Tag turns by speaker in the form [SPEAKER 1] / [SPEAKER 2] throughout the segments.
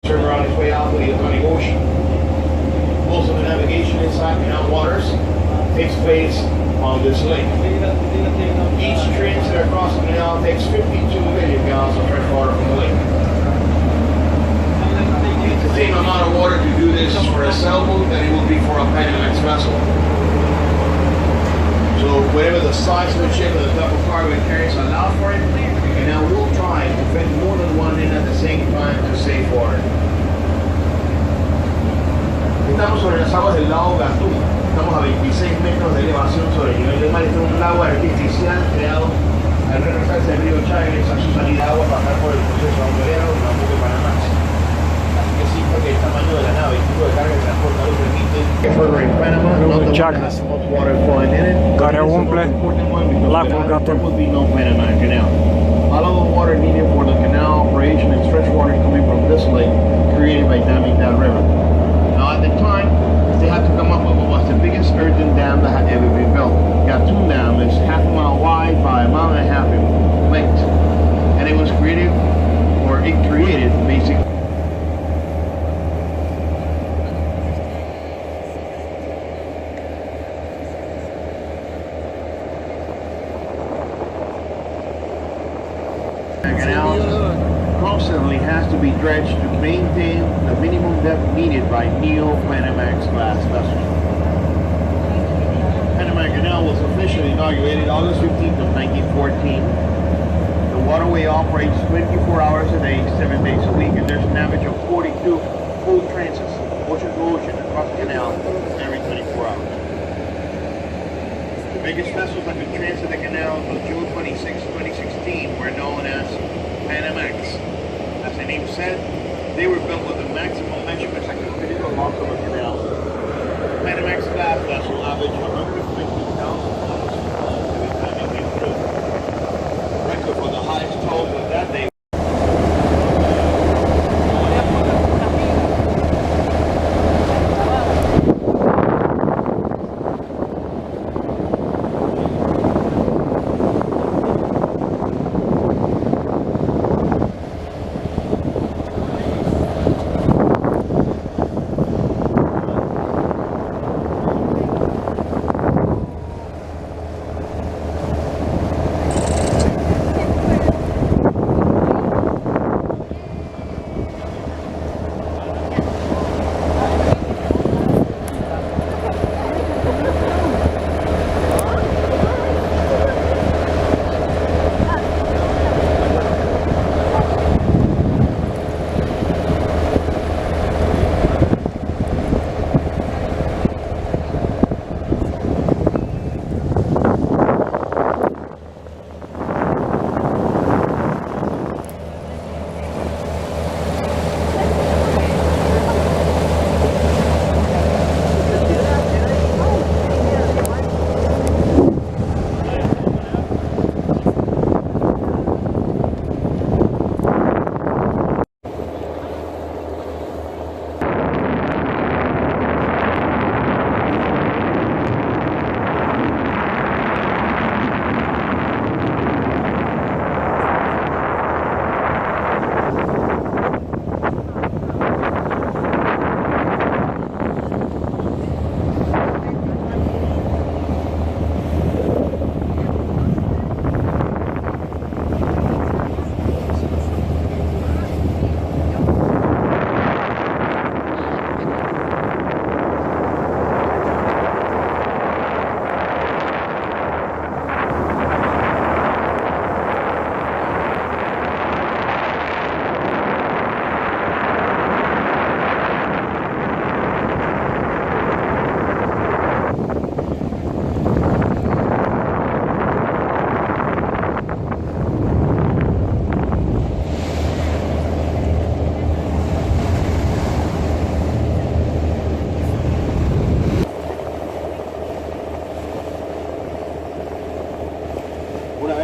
[SPEAKER 1] Turn around its way out to the Atlantic Ocean. Most of the navigation inside canal waters takes place on this lake. Each transit across the canal takes 52 million gallons of fresh water from the lake. It's the same amount of water to do this for a sailboat than it would be for a Panamax vessel. So whatever the size of the ship and the type of cargo it carries allow for it, the canal will try to fit more than one in at the same time to save water. Estamos sobre las aguas del lago Gatún. Estamos a 26 metros de elevación sobre el nivel del mar. Este es un lago artificial creado al regresarse del río Chagres a su salida de agua, pasar por el proceso autoleado de una buque Panamá. Así que sí, porque el tamaño de la nave y el tipo de carga que transporta lo permite. Further in Panama, not the one that has much water flowing in it.
[SPEAKER 2] Care umple lacul Gatun.
[SPEAKER 1] There would be no Panama Canal. All of the water needed for the canal operation and fresh water coming from this lake created by damming that river. Now at the time, they had to come up with what was the biggest earthen dam that had ever been built. Gatun Dam is half a mile wide by a mile and a half in length. And it was created, or it created basically constantly has to be dredged to maintain the minimum depth needed by neo-Panamax class vessels. Panama Canal was officially inaugurated August 15th of 1914. The waterway operates 24 hours a day, 7 days a week, and there's an average of 42 full transits, ocean to ocean, across the canal every 24 hours. The biggest vessels that could transit the canal until June 26, 2016 were known as Panamax. As the name said, they were built with the maximum measurements that could fit along the canal. Panamax class vessel averaged 150,000 tons every time it came through. The record for the highest tolls of that day.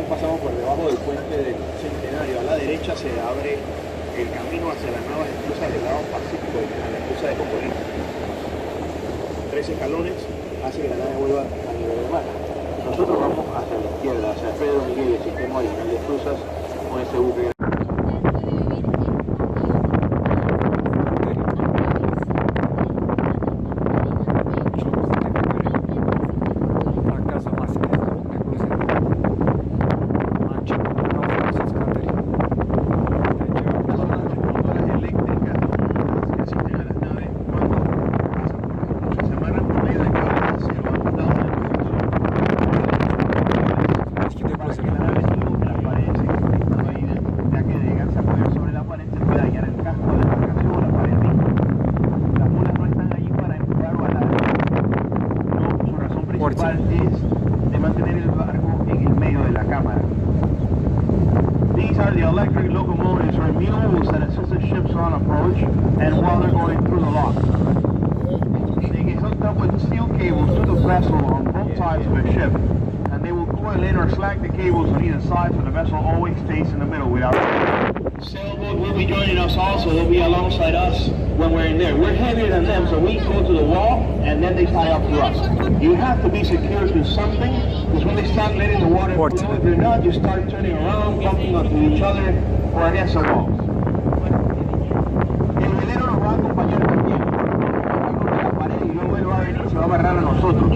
[SPEAKER 3] pasamos por debajo del puente del Centenario. A la derecha se abre el camino hacia las nuevas esclusas del lado Pacífico, la esclusa de Cocolín. 3 escalones hace que la nave vuelva a nivel del mar. Nosotros vamos hacia la izquierda, hacia Pedro Miguel y el sistema original de esclusas con ese buque.
[SPEAKER 1] and while they're going through the lock. They get hooked up with steel cables to the vessel on both sides of the ship, and they will coil in or slack the cables on either side so the vessel always stays in the middle without... Sailboat will be joining us also. They'll be alongside us when we're in there. We're heavier than them, so we go to the wall and then they tie up to us. You have to be secure to something, because when they start letting the water flow, if you're not, you start turning around, bumping onto each other or against the walls. El velero nos va a acompañar también. Va contra la pared y luego él va a venir y se va a agarrar a nosotros.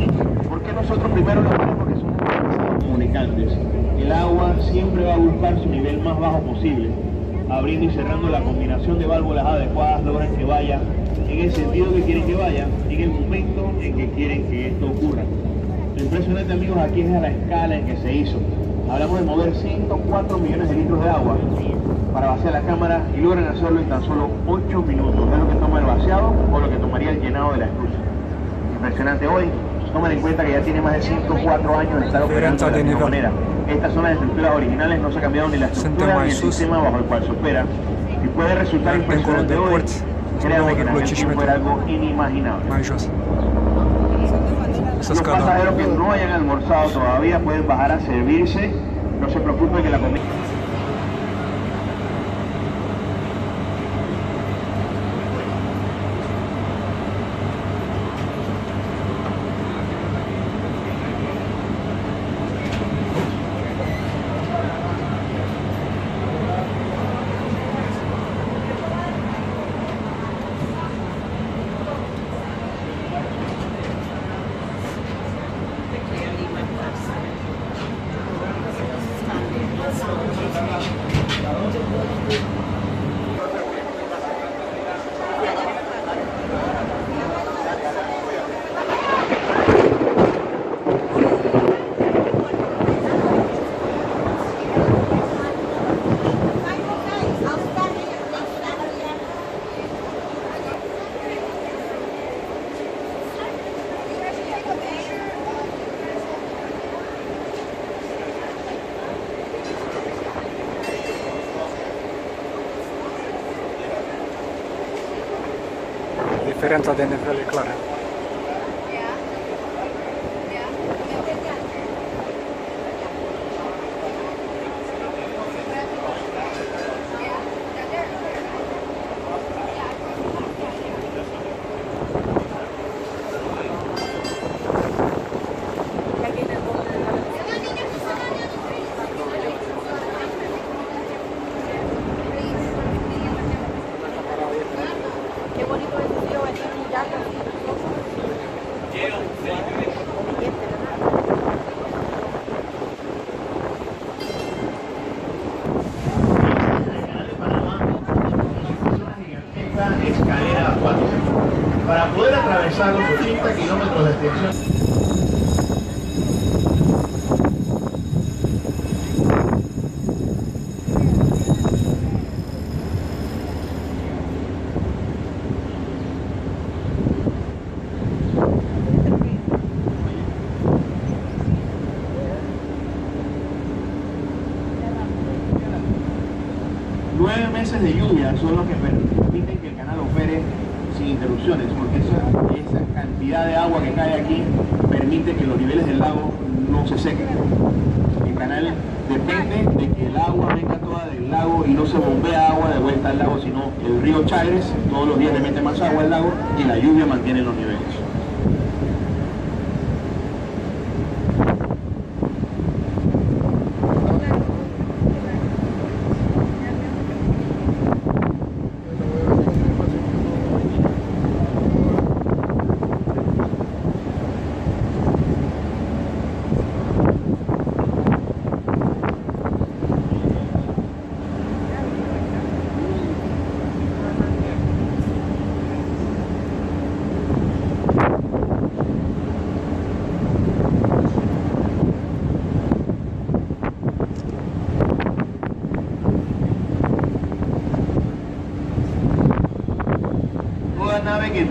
[SPEAKER 1] ¿Por qué nosotros primero lo hacemos? Porque somos comunicantes. El agua siempre va a buscar su nivel más bajo posible. Abriendo y cerrando la combinación de válvulas adecuadas logran que vaya en el sentido que quieren que vaya, en el momento en que quieren que esto ocurra. Lo impresionante, amigos, aquí es a la escala en que se hizo. Hablamos de mover 104 millones de litros de agua para vaciar la cámara y logran hacerlo en tan solo 8 minutos. Es lo que toma el vaciado o lo que tomaría el llenado de la esclusa. Impresionante. Hoy, tomen en cuenta que ya tiene más de 104 años de estar operando de la misma manera. Estas son las estructuras originales, no se ha cambiado ni la estructura ni el sistema bajo el cual se opera. Y puede resultar impresionante hoy, créanme que en aquel tiempo era algo inimaginable. Los pasajeros que no hayan almorzado todavía pueden bajar a servirse, no se preocupen que la comida...
[SPEAKER 2] Diferența de nivel e clară.
[SPEAKER 1] Escalera acuática para poder atravesar los 80 kilómetros de extensión. Nueve meses de lluvia son los que permiten que el canal opere sin interrupciones, porque esa cantidad de agua que cae aquí permite que los niveles del lago no se sequen. El canal depende de que el agua venga toda del lago y no se bombea agua de vuelta al lago, sino el río Chagres todos los días le mete más agua al lago y la lluvia mantiene los niveles. Nave que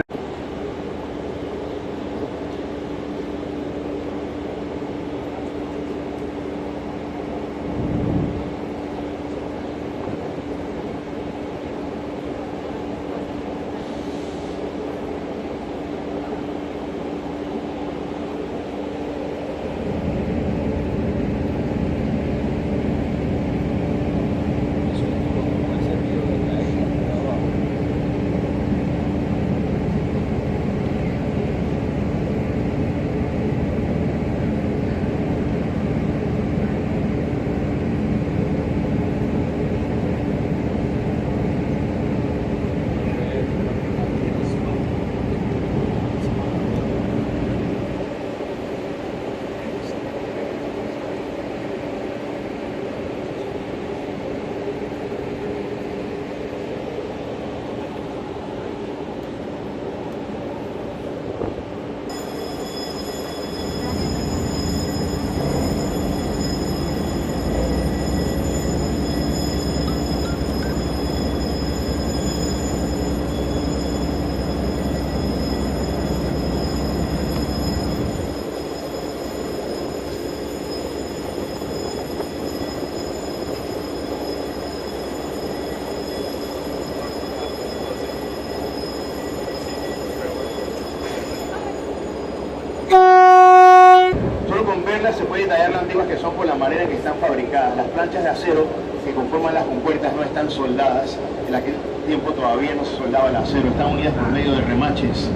[SPEAKER 3] planchas de acero que conforman las compuertas no están soldadas. En aquel tiempo todavía no se soldaba el acero, están unidas por medio de remaches.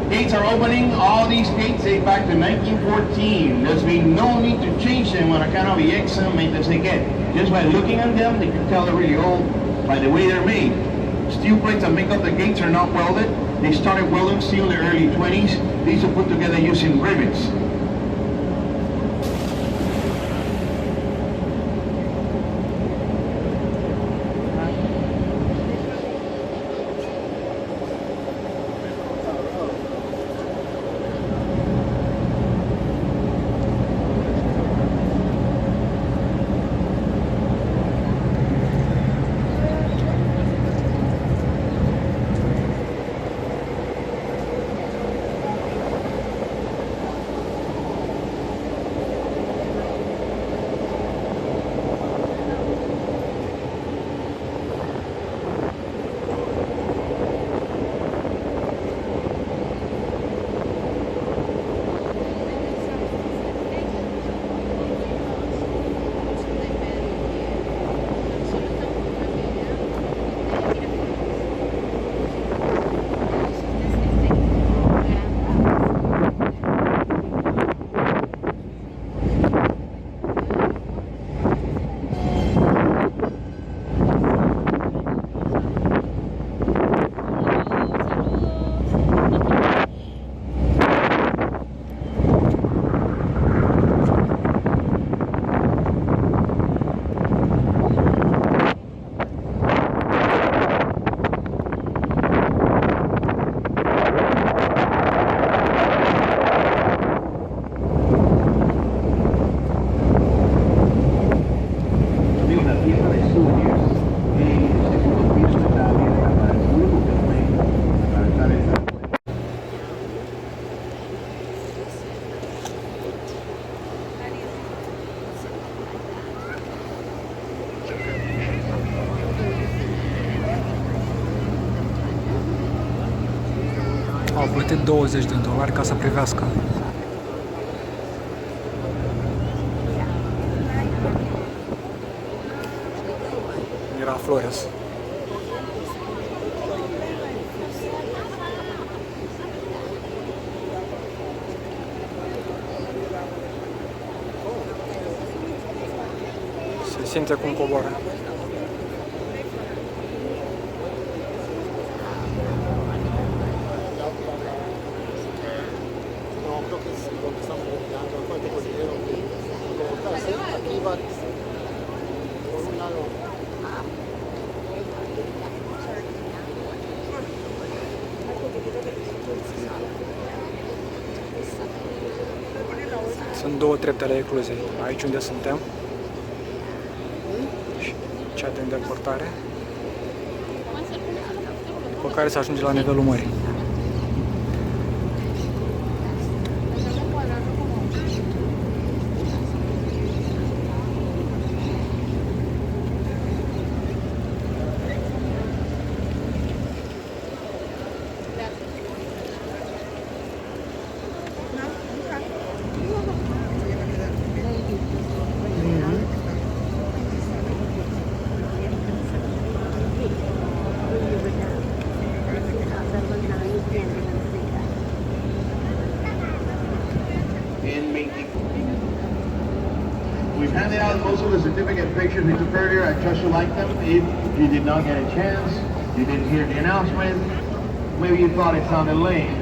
[SPEAKER 3] Gates are opening. All these gates date back to 1914. There's been no need to change them on account of the excellent maintenance they get. Just by looking at them, they can tell they're really old by the way they're made. Steel plates that make up the gates are not welded. They started welding steel in the early 20s. These are put together using rivets.
[SPEAKER 2] Au plătit $20 ca să privească. Miraflores. Se simte cum coboară. Sunt două trepte ale ecluziei. Aici unde suntem și cea de îndepărtare, după care se ajunge la nivelul mării.
[SPEAKER 1] We've handed out most of the certificate pictures we took earlier. I trust you like them. If you did not get a chance, you didn't hear the announcement, maybe you thought it sounded lame.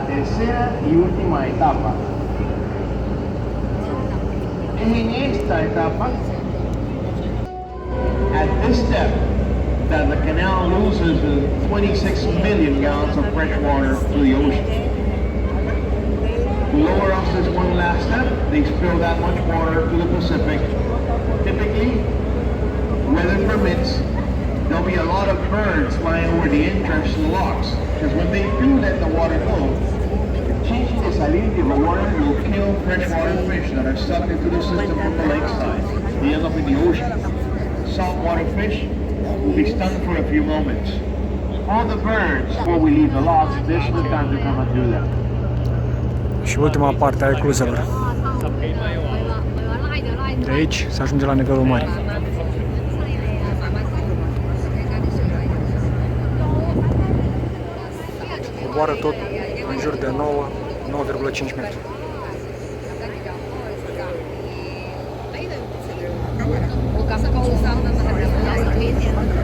[SPEAKER 1] tercera y última etapa. En esta etapa, at this step, that the canal loses 26 million gallons of fresh water to the ocean. Lower us this one last step, they spill that much water to the Pacific. Typically, weather permits, there'll be a lot of birds flying over the entrance to the locks. Because when they do let the water go, changing the salinity of the water will kill freshwater fish that are sucked into the system from the lakeside. They end up in the ocean. Saltwater fish will be stunned for a few moments. All the birds, before we leave the locks, this is the time to come and do that.
[SPEAKER 2] Și ultima parte a ecluzelor. De aici se ajunge la nivelul mării. Coboară tot în jur de 9,5 metri.
[SPEAKER 4] 我感覺高深啊嘛，係咪？